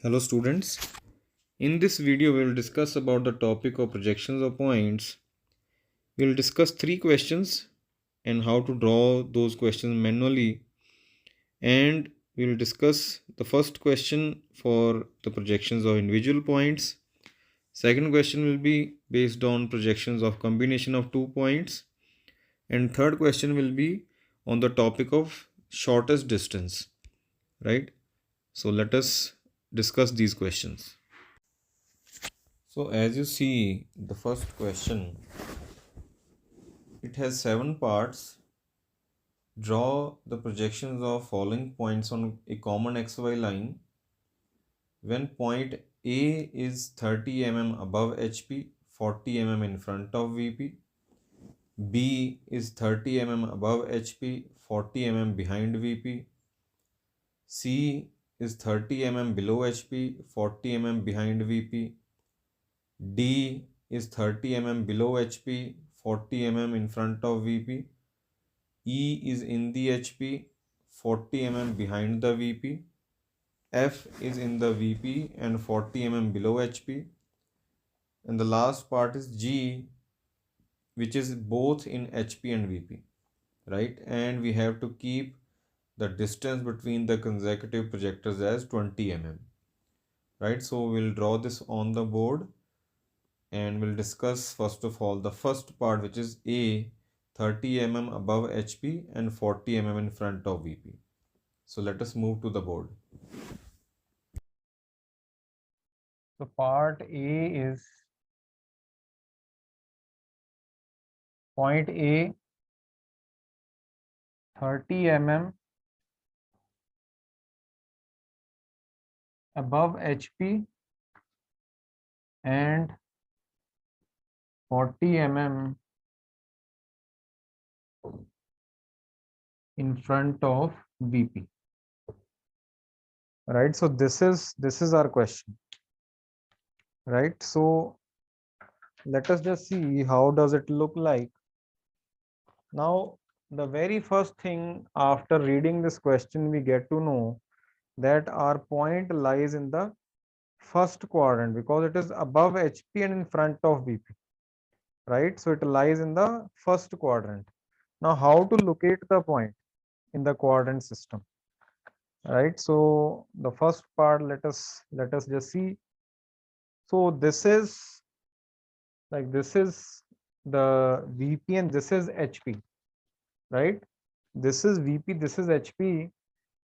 Hello students. In this video we will discuss about the topic of projections of points. We will discuss three questions and how to draw those questions manually, and we will discuss the first question for the projections of individual points. Second question will be based on projections of combination of 2 points, and third question will be on the topic of shortest distance, right? So let us discuss these questions. So as you see, the first question, it has 7 parts. Draw the projections of following points on a common XY line when point A is 30 mm above HP, 40 mm in front of VP, B is 30 mm above HP, 40 mm behind VP, C is 30 mm below HP, 40 mm behind VP, D is 30 mm below HP, 40 mm in front of VP, E is in the HP, 40 mm behind the VP, F is in the VP and 40 mm below HP, and the last part is G, which is both in HP and VP, right? And we have to keep the distance between the consecutive projectors as 20 mm, right? So we'll draw this on the board and we'll discuss first of all the first part, which is A, 30 mm above HP and 40 mm in front of VP. So let us move to the board. So part A is point A, 30 mm above HP and 40 mm in front of VP. Right. So this is our question. Right. So let us just see how does it look like. Now, the very first thing after reading this question, we get to know that our point lies in the first quadrant because it is above HP and in front of VP. Right? So it lies in the first quadrant. Now, how to locate the point in the quadrant system? Right? So the first part, let us just see. So this is the VP and this is HP, right? This is VP, this is HP.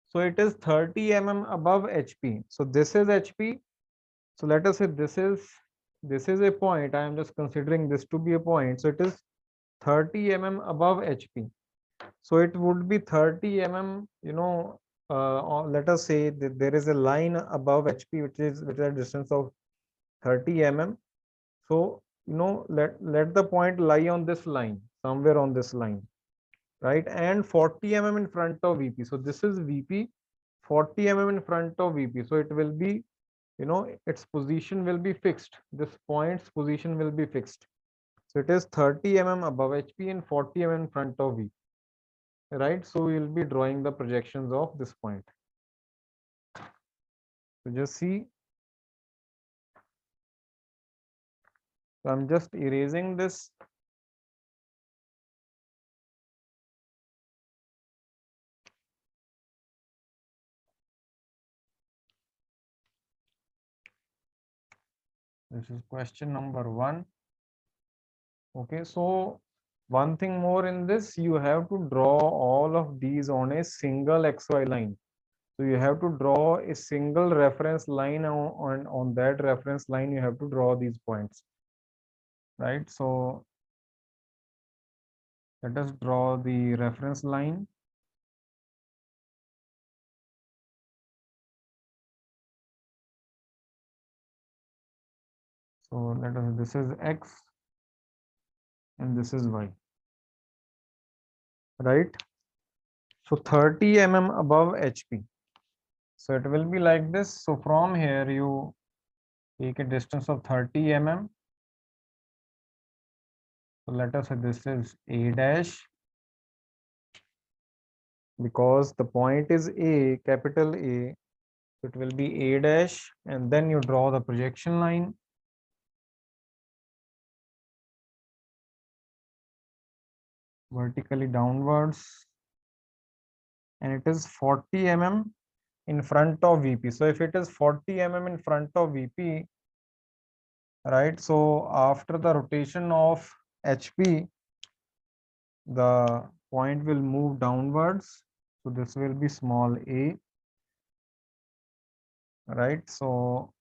So it is 30 mm above HP. So this is HP. So let us say this is a point. I am just considering this to be a point. So it is 30 mm above HP. So it would be 30 mm, let us say that there is a line above HP which is a distance of 30 mm. So let the point lie on this line, somewhere on this line, right? And 40 mm in front of VP. So this is VP, 40 mm in front of VP. So it will be, its position will be fixed. This point's position will be fixed. So it is 30 mm above HP and 40 mm in front of VP. Right, so we will be drawing the projections of this point. So just see, so I'm just erasing this. This is question number 1. Okay, so one thing more in this, you have to draw all of these on a single XY line. So you have to draw a single reference line on that reference line, you have to draw these points, right? So let us draw the reference line. So this is X and this is Y, right? So 30 mm above HP. So it will be like this. So from here you take a distance of 30 mm. So let us say this is A dash, because the point is A, capital A. It will be A dash, and then you draw the projection line. Vertically downwards, and it is 40 mm in front of VP. So if it is 40 mm in front of VP, right? So after the rotation of HP, the point will move downwards. So this will be small a, right? So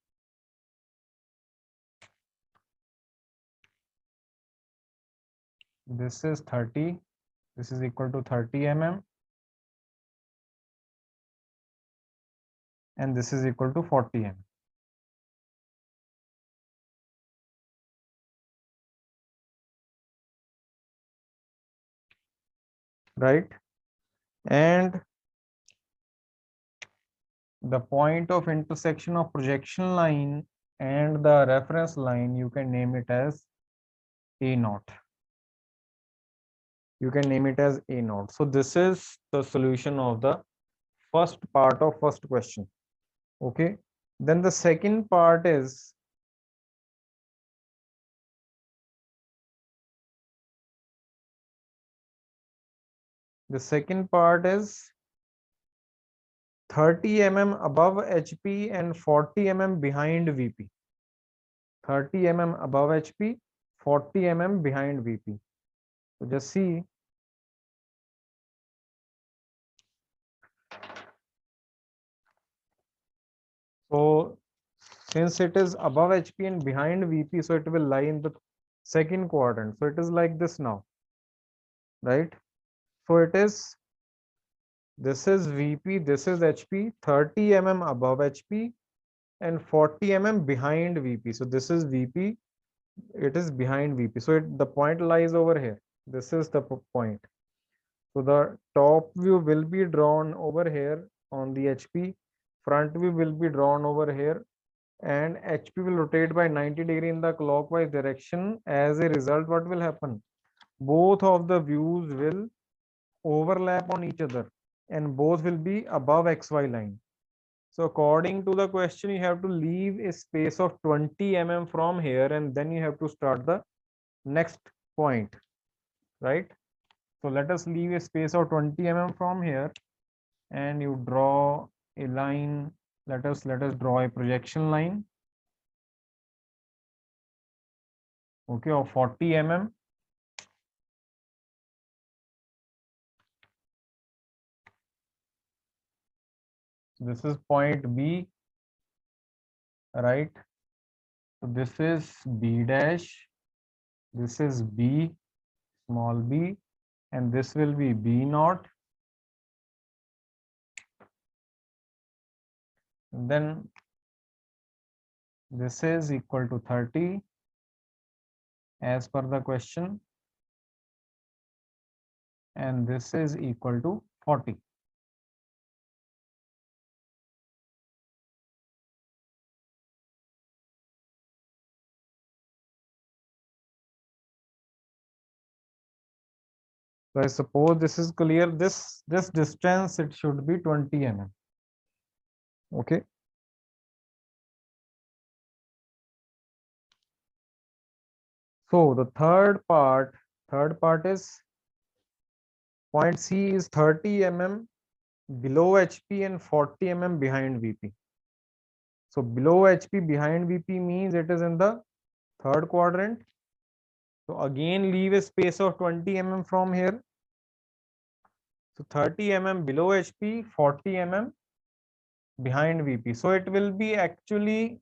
this is 30. This is equal to 30 mm, and this is equal to 40 mm. Right? And the point of intersection of projection line and the reference line, you can name it as A naught. You can name it as A naught. So this is the solution of the first part of first question. Okay. Then the second part is the second part is 30 mm above HP and 40 mm behind VP. 30 mm above HP, 40 mm behind VP. So just see. So since it is above HP and behind VP, so it will lie in the second quadrant. So it is like this now, right? So it is, this is VP, this is HP, 30 mm above HP and 40 mm behind VP. So this is VP, it is behind VP. So the point lies over here. This is the point. So the top view will be drawn over here on the HP. Front view will be drawn over here, and HP will rotate by 90 degree in the clockwise direction. As a result, what will happen? Both of the views will overlap on each other, and both will be above XY line. So according to the question, you have to leave a space of 20 mm from here, and then you have to start the next point, right? So let us leave a space of 20 mm from here, and you draw a line. Let us draw a projection line, okay, of 40 mm. This is point B, right? So this is B dash, this is B, small b, and this will be B naught. And then this is equal to 30 as per the question, and this is equal to 40. So I suppose this is clear. This distance, it should be 20 mm. Okay. So the third part is point C is 30 mm below HP and 40 mm behind VP. So below HP behind VP means it is in the third quadrant. So again leave a space of 20 mm from here. So 30 mm below HP, 40 mm behind VP. So it will be actually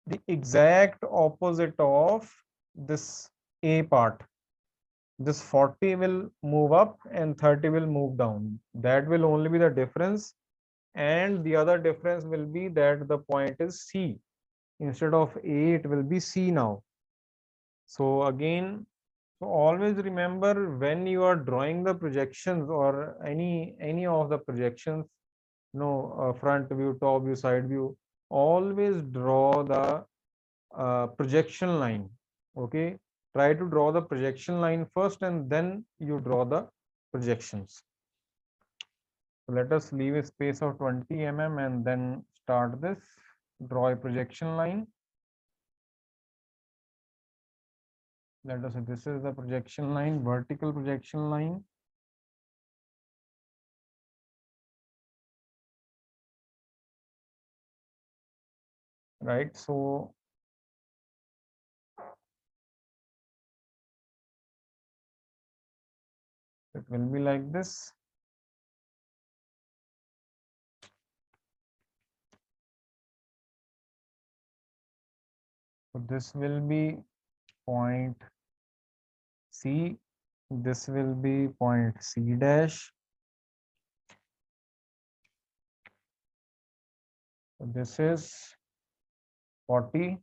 the exact opposite of this A part. This 40 will move up and 30 will move down. That will only be the difference. And the other difference will be that the point is C. Instead of A, it will be C now. So again, so always remember, when you are drawing the projections or any of the projections, front view, top view, side view, always draw the projection line. Okay, try to draw the projection line first, and then you draw the projections. So let us leave a space of 20 mm and then start this. Draw a projection line. Let us say this is the projection line, vertical projection line. Right, so it will be like this. So this will be point C, this will be point C dash. So this is 40.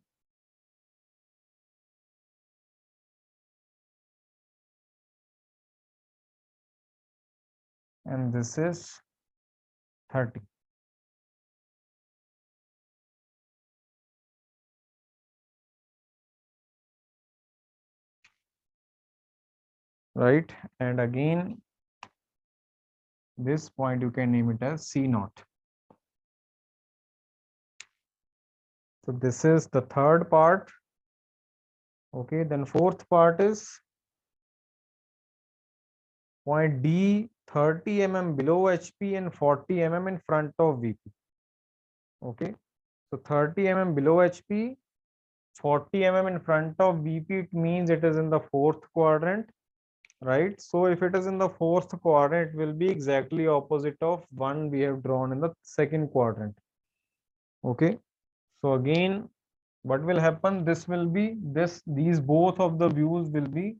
And this is 30. Right, and again this point you can name it as C naught. So this is the third part. Okay, then fourth part is point D, 30 mm below HP and 40 mm in front of VP. Okay, so 30 mm below HP, 40 mm in front of VP, it means it is in the fourth quadrant, right? So if it is in the fourth quadrant, it will be exactly opposite of one we have drawn in the second quadrant. Okay, so again, what will happen? This will be these both of the views will be,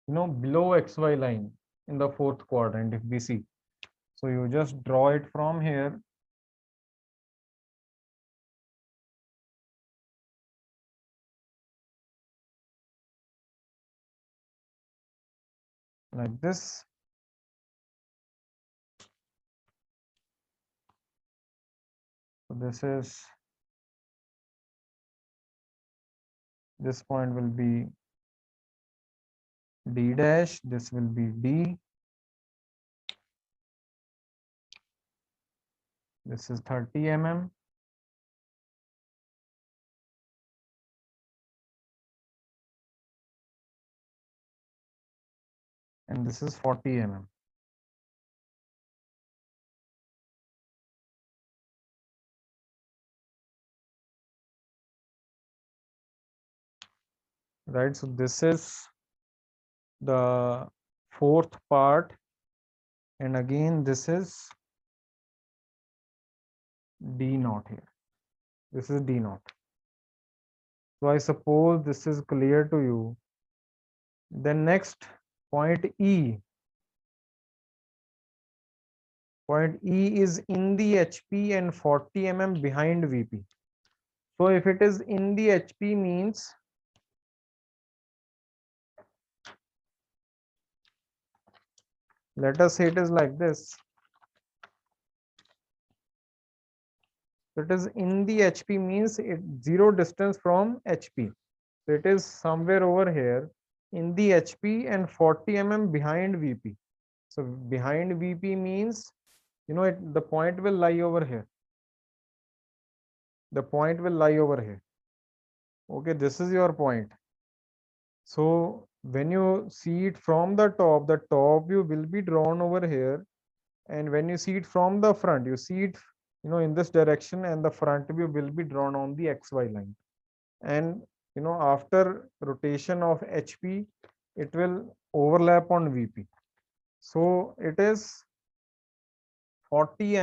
below XY line in the fourth quadrant if we see. So you just draw it from here. Like this. So this point will be D dash, this will be D. This is 30 mm. And this is 40 mm. Right, so this is the fourth part, and again this is D naught here. This is D naught. So I suppose this is clear to you. Then next, point E. Point E is in the HP and 40 mm behind VP. So if it is in the HP means, let us say it is like this. It is in the HP means it zero distance from HP. So it is somewhere over here in the HP and 40 mm behind VP. So behind VP means, the point will lie over here. The point will lie over here. Okay, this is your point. So when you see it from the top view will be drawn over here. And when you see it from the front, you see it, in this direction, and the front view will be drawn on the XY line. And, after rotation of HP, it will overlap on VP. So it is 40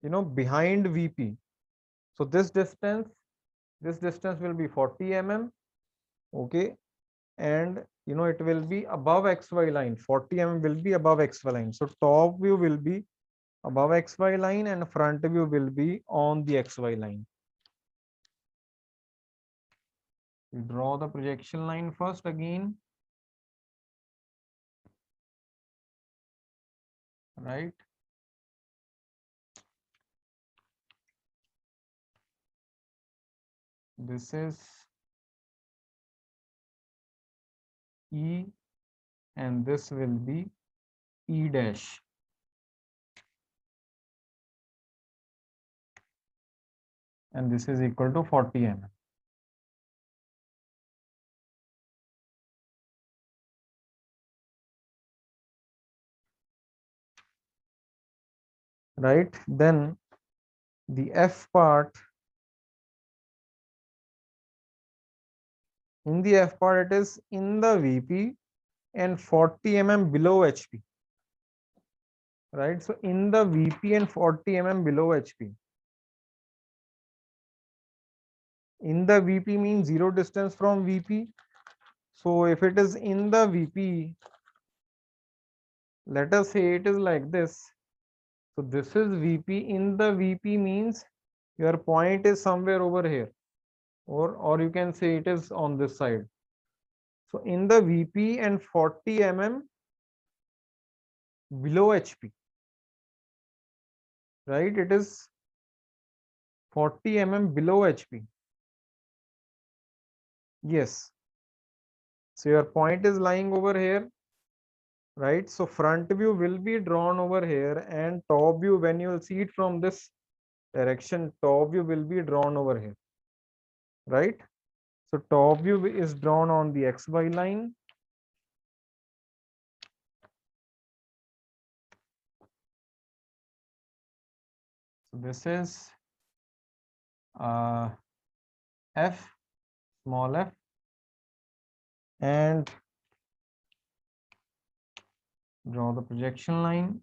mm, behind VP. So this distance will be 40 mm. Okay, and it will be above XY line. 40 mm will be above XY line. So top view will be above XY line and front view will be on the XY line. We draw the projection line first again. Right. This is E and this will be E dash. and this is equal to 40 mm. Right? Then the F part, in the F part, it is in the VP and 40 mm below HP. Right? So in the VP and 40 mm below HP. In the VP means zero distance from VP. So if it is in the VP, let us say it is like this. So this is VP. In the VP means your point is somewhere over here, or you can say it is on this side. So in the VP and 40 mm below HP, right? It is 40 mm below HP. Yes. So your point is lying over here, right? So front view will be drawn over here, and top view, when you will see it from this direction, top view will be drawn over here, right? So top view is drawn on the XY line. So this is F, small f, and draw the projection line.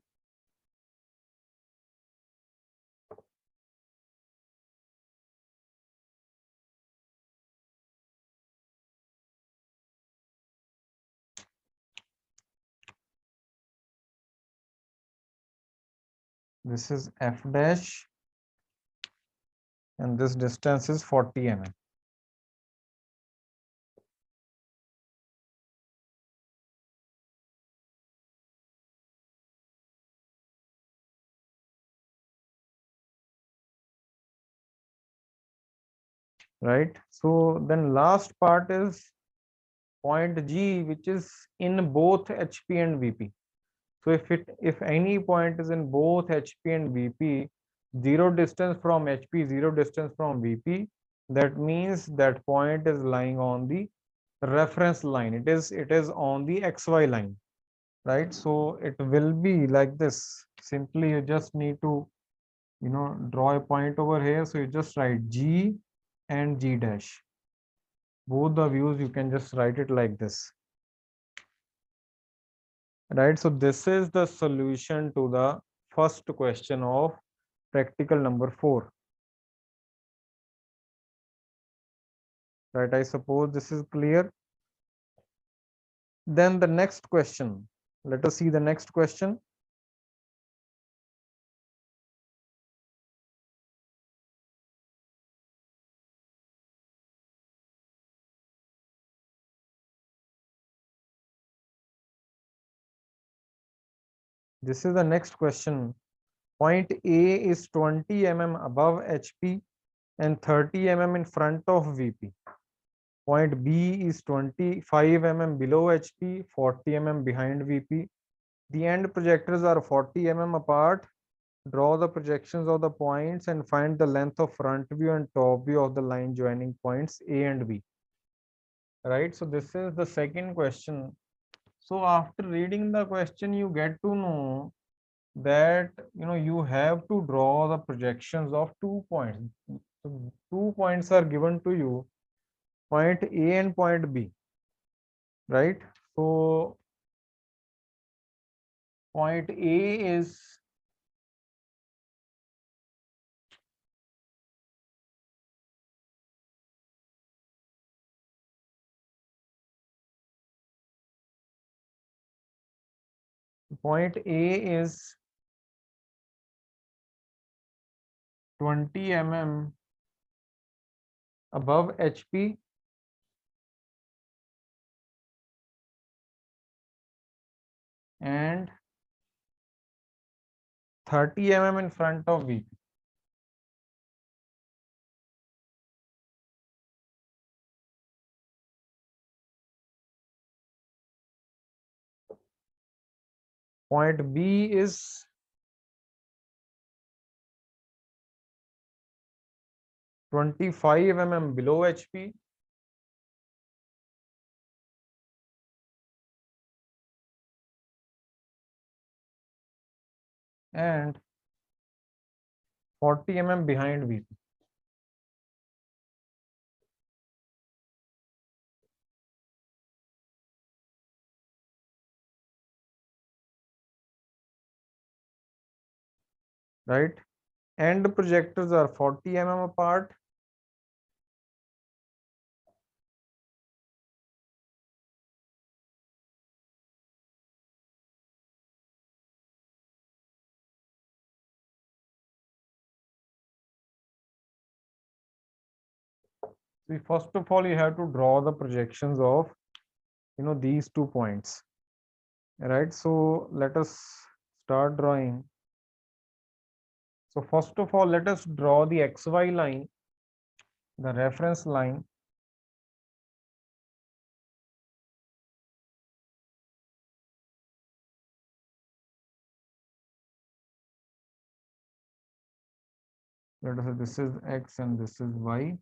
This is F dash, and this distance is 40 mm. Right? So then last part is point G, which is in both HP and VP. So if any point is in both HP and VP, zero distance from HP, zero distance from VP, that means that point is lying on the reference line. It is on the XY line, right? So it will be like this. Simply you just need to draw a point over here. So you just write G and G dash. Both the views, you can just write it like this, right? So this is the solution to the first question of practical number 4, right? I suppose this is clear. Then the next question, let us see the next question. This is the next question. Point A is 20 mm above HP and 30 mm in front of VP. Point B is 25 mm below HP, 40 mm behind VP. The end projectors are 40 mm apart. Draw the projections of the points and find the length of front view and top view of the line joining points A and B. Right? So this is the second question. So after reading the question, you get to know that you have to draw the projections of 2 points. So 2 points are given to you, point A and point B, right? So point A is point A is 20 mm above HP and 30 mm in front of VP. Point B is 25 mm below HP, and 40 mm behind VP. Right? End projectors are 40 mm apart. So first of all, you have to draw the projections of these 2 points. Right? So let us start drawing. So first of all, let us draw the XY line, the reference line. Let us say this is X and this is Y.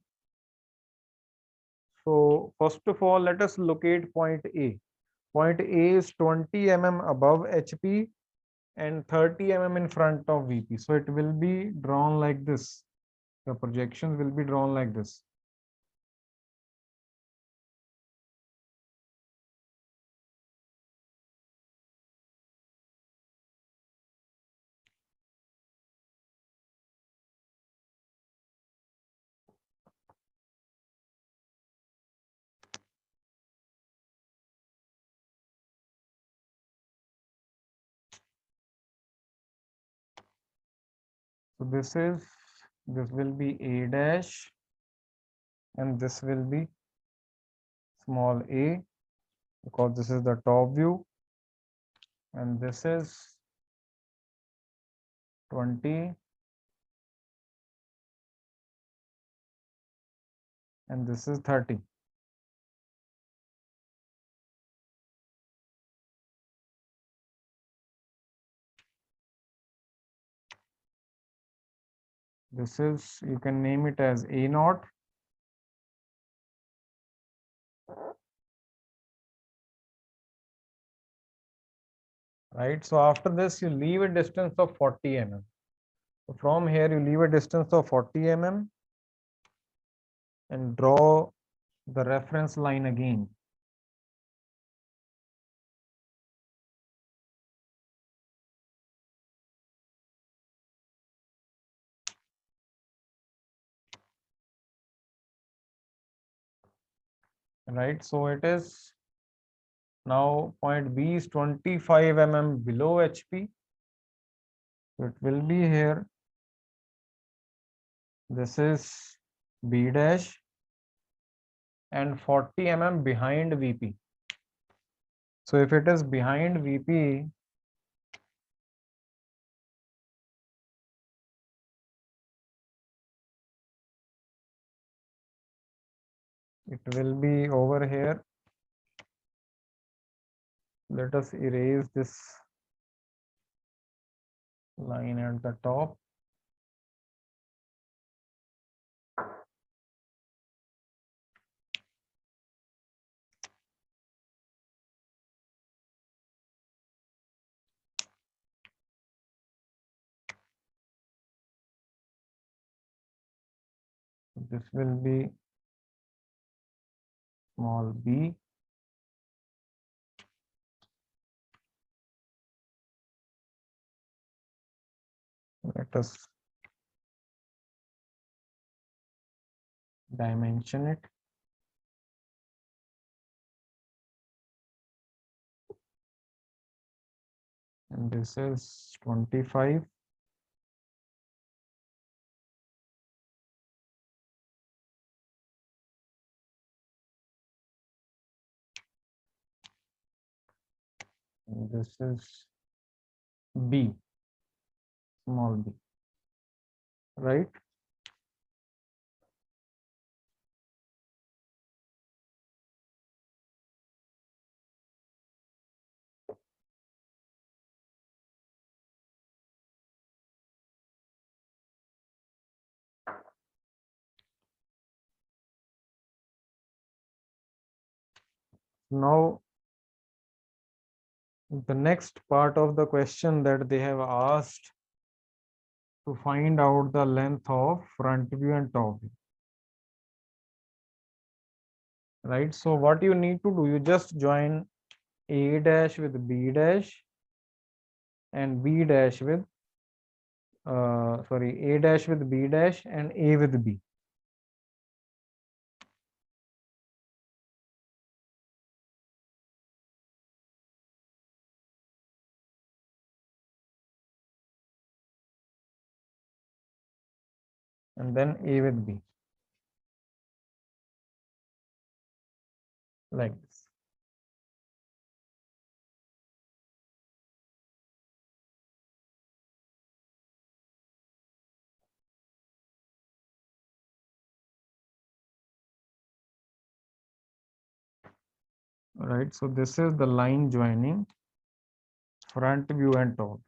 So first of all, let us locate point A. Point A is 20 mm above HP and 30 mm in front of VP. So it will be drawn like this. The projections will be drawn like this. So this will be A dash, and this will be small a, because this is the top view, and this is 20, and this is 30. This is, you can name it as A naught. Right? So after this, you leave a distance of 40 mm. So from here, you leave a distance of 40 mm and draw the reference line again. Right? So it is now point B is 25 mm below HP. So it will be here. This is B dash and 40 mm behind VP. So if it is behind VP, it will be over here. Let us erase this line at the top. This will be small b. Let us dimension it. And this is 25. And this is b, small b. Right? Now, the next part of the question that they have asked to find out the length of front view and top view. Right? So what you need to do, you just join A dash with B dash and B dash with, sorry, A dash with B dash and A with B. And then A with B, like this. Right, so this is the line joining front view and top.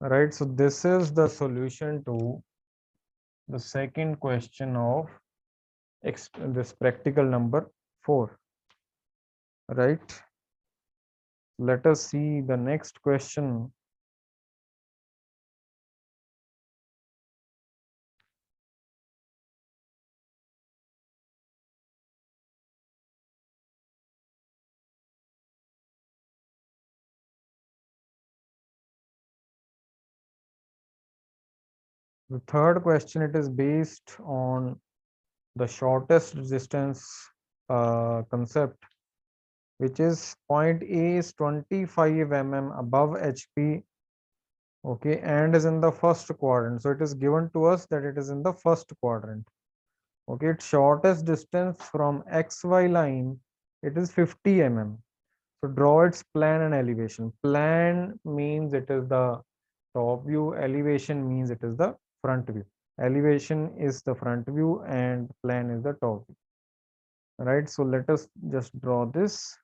Right, so this is the solution to the second question of this practical number 4. Right, let us see the next question. The third question, it is based on the shortest distance concept, which is point A is 25 mm above HP, okay, and is in the first quadrant. So it is given to us that it is in the first quadrant. Okay, its shortest distance from XY line, it is 50 mm. So draw its plan and elevation. Plan means it is the top view, elevation means it is the front view. Elevation is the front view and plan is the top view. Right, so let us just draw this.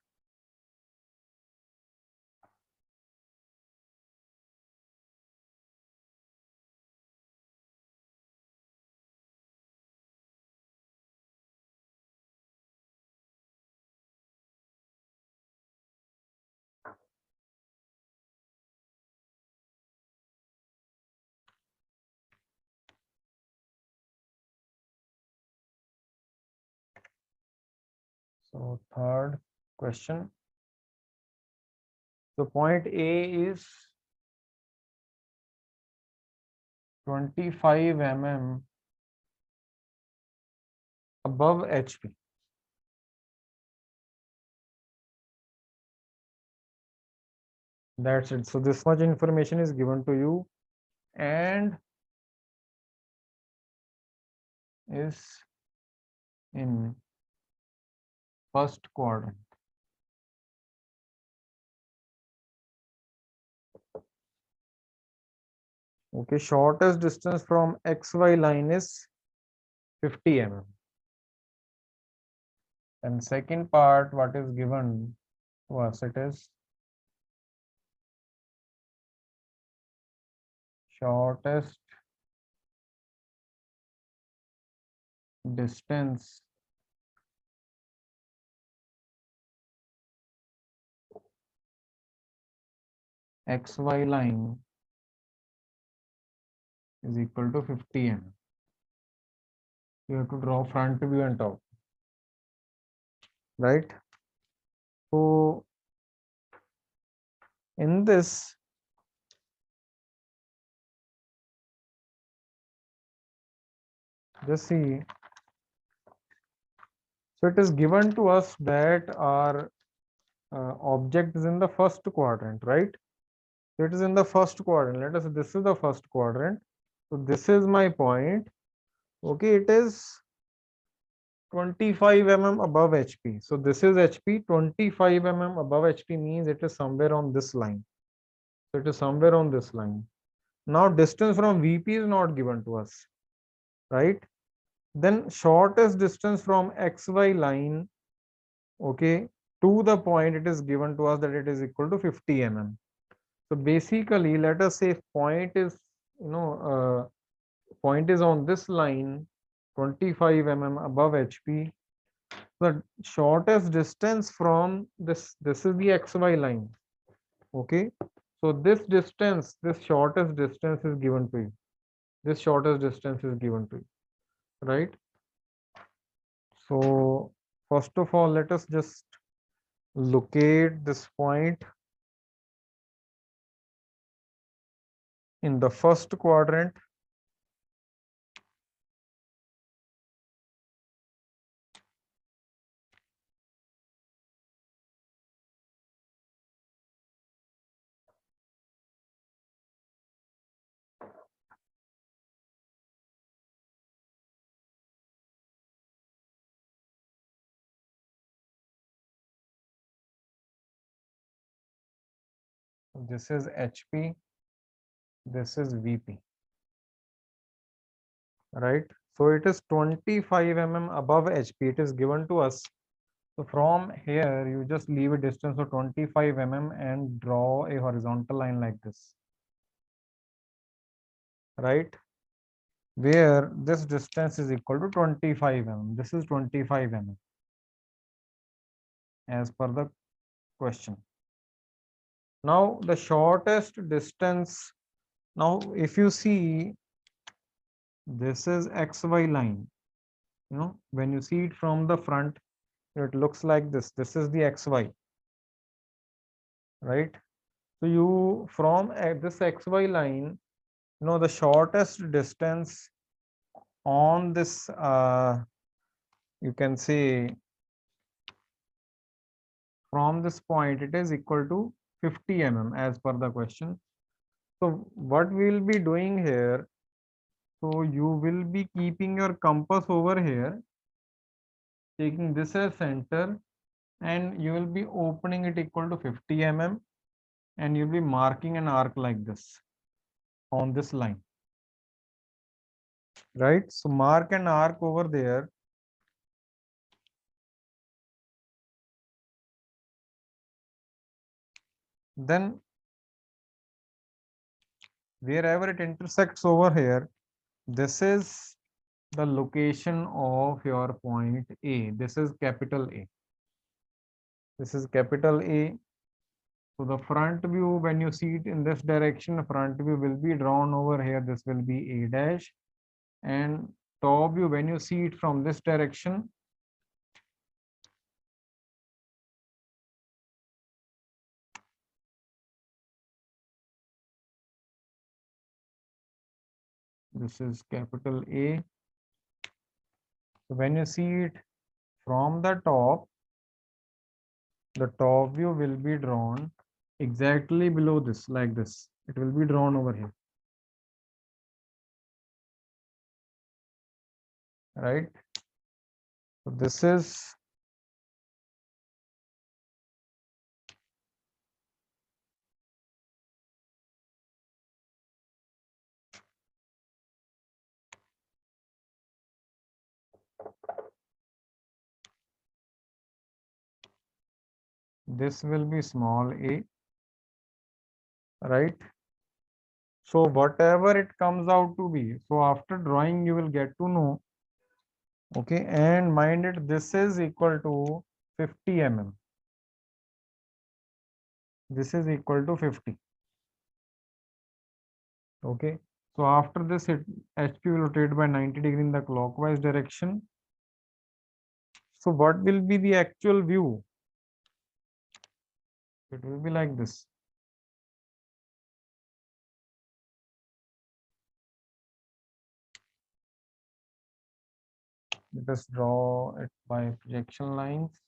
So third question. So point A is 25 mm above HP. That's it. So this much information is given to you and is in first quadrant. Okay, shortest distance from XY line is 50 mm. And second part, what is given to us, it is shortest distance XY line is equal to 50 mm. You have to draw front view and top, right? So in this, just see, so it is given to us that our object is in the first quadrant, right? So it is in the first quadrant. Let us say this is the first quadrant. So this is my point. Okay, it is 25 mm above HP. So this is HP. 25 mm above HP means it is somewhere on this line. So it is somewhere on this line. Now distance from VP is not given to us, right? Then shortest distance from XY line, okay, to the point, it is given to us that it is equal to 50 mm. So basically, let us say point is, point is on this line, 25 mm above HP. The shortest distance from this is the XY line. Okay. So this distance, this shortest distance is given to you. This shortest distance is given to you, right? So first of all, let us just locate this point in the first quadrant. This is HP, this is VP, right? So it is 25 mm above HP. It is given to us. So from here, you just leave a distance of 25 mm and draw a horizontal line like this, right? Where this distance is equal to 25 mm. This is 25 mm as per the question. Now the shortest distance, now if you see, this is XY line. When you see it from the front, it looks like this. This is the XY, right? So you from this XY line, the shortest distance on this, you can say from this point, it is equal to 50 mm as per the question. So what we will be doing here, so you will be keeping your compass over here, taking this as center, and you will be opening it equal to 50 mm, and you'll be marking an arc like this on this line, right? So mark an arc over there. Then wherever it intersects over here, this is the location of your point A. This is capital A. This is capital A. So the front view, when you see it in this direction, the front view will be drawn over here. This will be A dash. And top view, when you see it from this direction, this is capital A. So when you see it from the top view will be drawn exactly below this, like this. It will be drawn over here, right? So this will be small a, right? So whatever it comes out to be, so after drawing, you will get to know. Okay, and mind it, this is equal to 50 mm. This is equal to 50. Okay, so after this, HP will rotate by 90 degree in the clockwise direction. So what will be the actual view? It will be like this. Let us draw it by projection lines.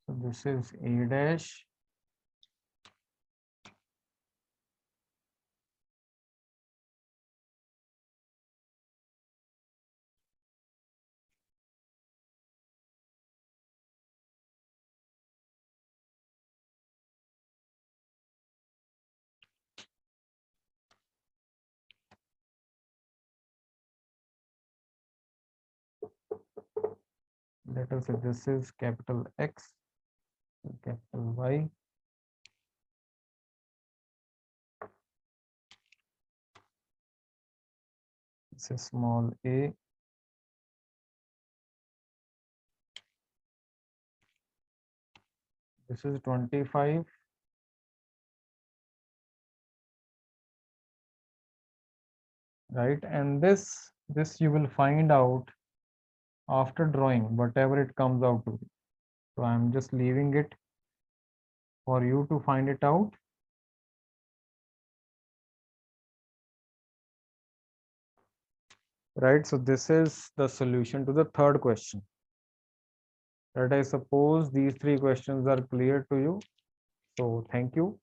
So this is A dash. let us say this is capital X, capital Y, this is small a, this is 25, right? And this you will find out after drawing whatever it comes out to be. So I'm just leaving it for you to find it out. Right, so this is the solution to the third question. Right, I suppose these three questions are clear to you. So thank you.